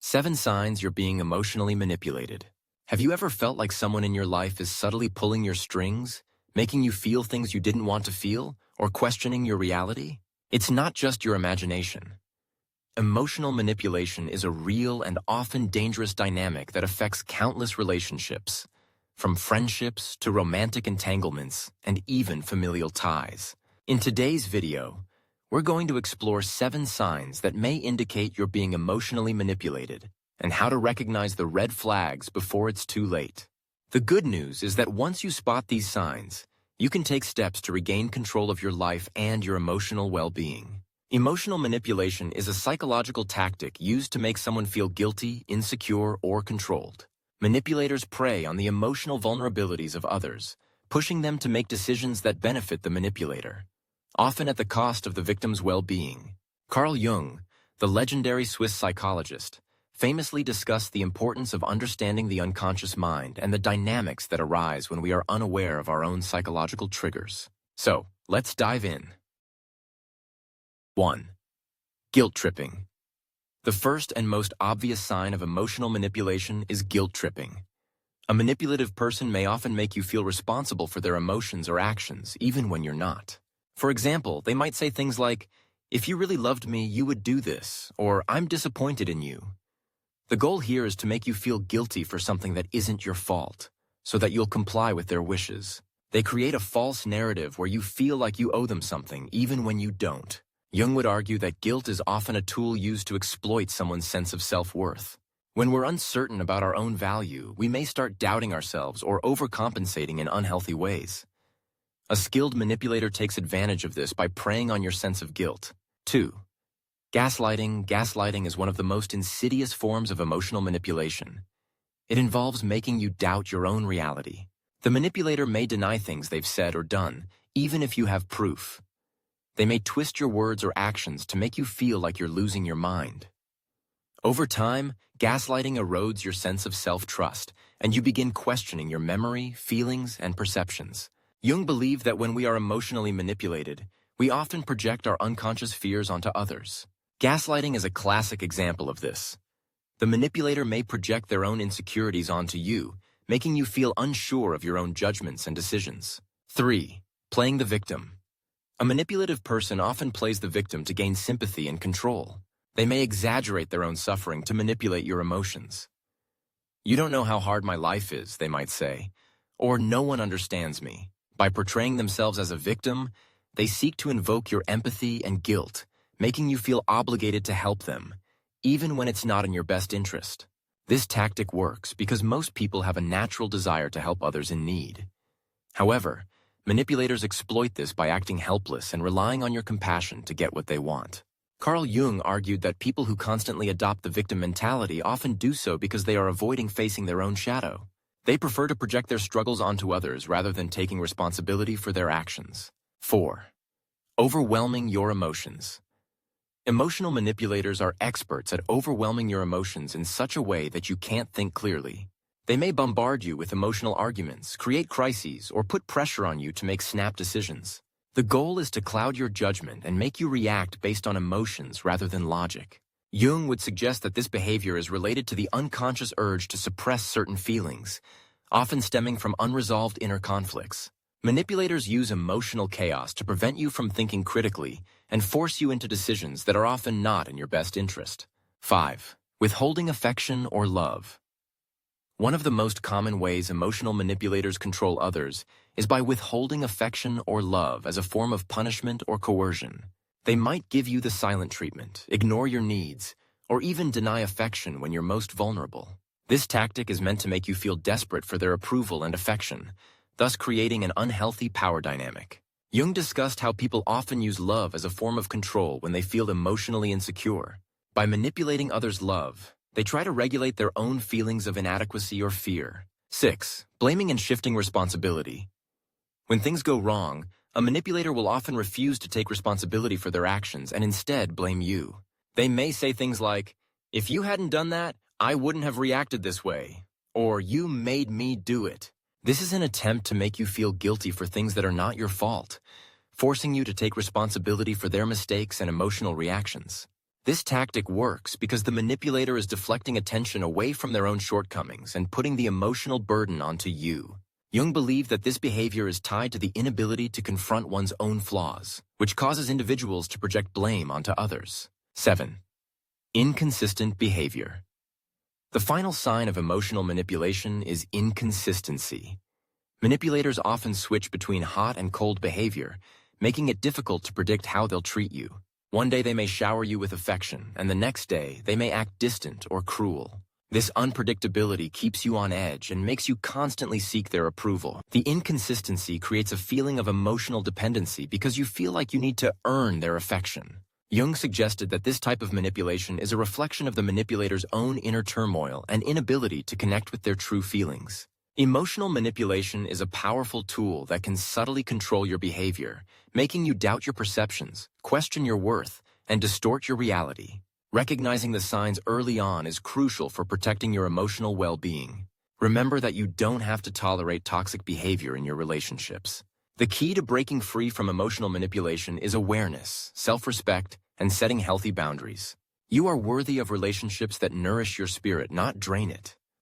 7 signs you're being emotionally manipulated. Have you ever felt like someone in your life is subtly pulling your strings, making you feel things you didn't want to feel, or questioning your reality? It's not just your imagination. Emotional manipulation is a real and often dangerous dynamic that affects countless relationships, from friendships to romantic entanglements and even familial ties. In today's video, we're going to explore 7 signs that may indicate you're being emotionally manipulated and how to recognize the red flags before it's too late. The good news is that once you spot these signs, you can take steps to regain control of your life and your emotional well-being. Emotional manipulation is a psychological tactic used to make someone feel guilty, insecure, or controlled. Manipulators prey on the emotional vulnerabilities of others, pushing them to make decisions that benefit the manipulator, often at the cost of the victim's well-being. Carl Jung, the legendary Swiss psychologist, famously discussed the importance of understanding the unconscious mind and the dynamics that arise when we are unaware of our own psychological triggers. So, let's dive in. 1. Guilt tripping. The first and most obvious sign of emotional manipulation is guilt tripping. A manipulative person may often make you feel responsible for their emotions or actions, even when you're not. For example, they might say things like, "If you really loved me, you would do this," or "I'm disappointed in you." The goal here is to make you feel guilty for something that isn't your fault, so that you'll comply with their wishes. They create a false narrative where you feel like you owe them something, even when you don't. Jung would argue that guilt is often a tool used to exploit someone's sense of self-worth. When we're uncertain about our own value, we may start doubting ourselves or overcompensating in unhealthy ways. A skilled manipulator takes advantage of this by preying on your sense of guilt. 2. Gaslighting. Gaslighting is one of the most insidious forms of emotional manipulation. It involves making you doubt your own reality. The manipulator may deny things they've said or done, even if you have proof. They may twist your words or actions to make you feel like you're losing your mind. Over time, gaslighting erodes your sense of self-trust, and you begin questioning your memory, feelings, and perceptions. Jung believed that when we are emotionally manipulated, we often project our unconscious fears onto others. Gaslighting is a classic example of this. The manipulator may project their own insecurities onto you, making you feel unsure of your own judgments and decisions. 3. Playing the victim. A manipulative person often plays the victim to gain sympathy and control. They may exaggerate their own suffering to manipulate your emotions. "You don't know how hard my life is," they might say, or "no one understands me." By portraying themselves as a victim, they seek to invoke your empathy and guilt, making you feel obligated to help them, even when it's not in your best interest. This tactic works because most people have a natural desire to help others in need. However, manipulators exploit this by acting helpless and relying on your compassion to get what they want. Carl Jung argued that people who constantly adopt the victim mentality often do so because they are avoiding facing their own shadow. They prefer to project their struggles onto others rather than taking responsibility for their actions. 4. Overwhelming your emotions. Emotional manipulators are experts at overwhelming your emotions in such a way that you can't think clearly. They may bombard you with emotional arguments, create crises, or put pressure on you to make snap decisions. The goal is to cloud your judgment and make you react based on emotions rather than logic. Jung would suggest that this behavior is related to the unconscious urge to suppress certain feelings, often stemming from unresolved inner conflicts. Manipulators use emotional chaos to prevent you from thinking critically and force you into decisions that are often not in your best interest. 5. Withholding affection or love. One of the most common ways emotional manipulators control others is by withholding affection or love as a form of punishment or coercion. They might give you the silent treatment, ignore your needs, or even deny affection when you're most vulnerable. This tactic is meant to make you feel desperate for their approval and affection, thus creating an unhealthy power dynamic. Jung discussed how people often use love as a form of control when they feel emotionally insecure. By manipulating others' love, they try to regulate their own feelings of inadequacy or fear. 6. Blaming and shifting responsibility. When things go wrong, a manipulator will often refuse to take responsibility for their actions and instead blame you. They may say things like, "If you hadn't done that, I wouldn't have reacted this way," or "You made me do it." This is an attempt to make you feel guilty for things that are not your fault, forcing you to take responsibility for their mistakes and emotional reactions. This tactic works because the manipulator is deflecting attention away from their own shortcomings and putting the emotional burden onto you. Jung believed that this behavior is tied to the inability to confront one's own flaws, which causes individuals to project blame onto others. 7. Inconsistent behavior. The final sign of emotional manipulation is inconsistency. Manipulators often switch between hot and cold behavior, making it difficult to predict how they'll treat you. One day they may shower you with affection, and the next day they may act distant or cruel. This unpredictability keeps you on edge and makes you constantly seek their approval. The inconsistency creates a feeling of emotional dependency because you feel like you need to earn their affection. Jung suggested that this type of manipulation is a reflection of the manipulator's own inner turmoil and inability to connect with their true feelings. Emotional manipulation is a powerful tool that can subtly control your behavior, making you doubt your perceptions, question your worth, and distort your reality. Recognizing the signs early on is crucial for protecting your emotional well-being. Remember that you don't have to tolerate toxic behavior in your relationships. The key to breaking free from emotional manipulation is awareness, self-respect, and setting healthy boundaries. You are worthy of relationships that nourish your spirit, not drain it.